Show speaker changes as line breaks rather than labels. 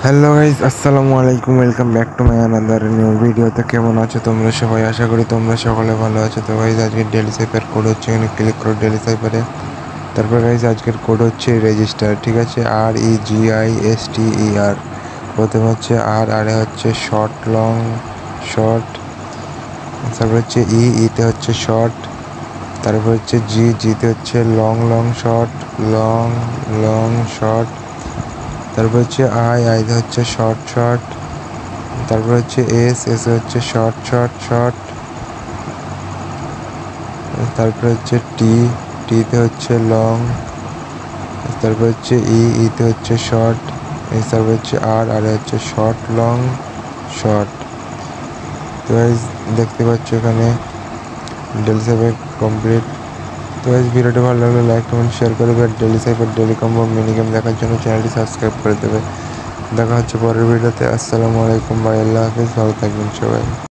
Hello guys, আসসালামু আলাইকুম। Welcome back to my another new ভিডিওতে। কেমন আছো তোমরা সবাই? আশা করি তোমরা সকলে ভালো আছো। তো গাইজ আজকের ডেলি সাইপার কোড হচ্ছে, এখানে ক্লিক করো ডেলি সাইপারে। তারপর গাইজ আজকের কোড হচ্ছে রেজিস্টার, ঠিক আছে? REGISTER। প্রথমে হচ্ছে আর হচ্ছে শর্ট লং শর্ট, তারপর হচ্ছে ইতে হচ্ছে শর্ট, তারপর হচ্ছে জিতে হচ্ছে long long short, long long short, তারপর হচ্ছে আইতে হচ্ছে শর্ট শর্ট, তারপর হচ্ছে এস হচ্ছে শর্ট শর্ট শর্ট, তারপর হচ্ছে টিতে হচ্ছে লং, তারপর হচ্ছে ইতে হচ্ছে শর্ট, তারপর হচ্ছে আর হচ্ছে শর্ট লং শর্ট। তো দেখতে পাচ্ছ এখানে ডেলি সাইপার কমপ্লিট। তো ভিডিওটি ভালো লাগলে লাইক কমেন্ট শেয়ার করবে, আর daily cipher daily combo mini game দেখার জন্য চ্যানেলটি সাবস্ক্রাইব করে দেবে। দেখা হচ্ছে পরের ভিডিওতে। আসসালামু আলাইকুম, বাই, আল্লাহ হাফিজ, ভালো থাকবেন সবাই।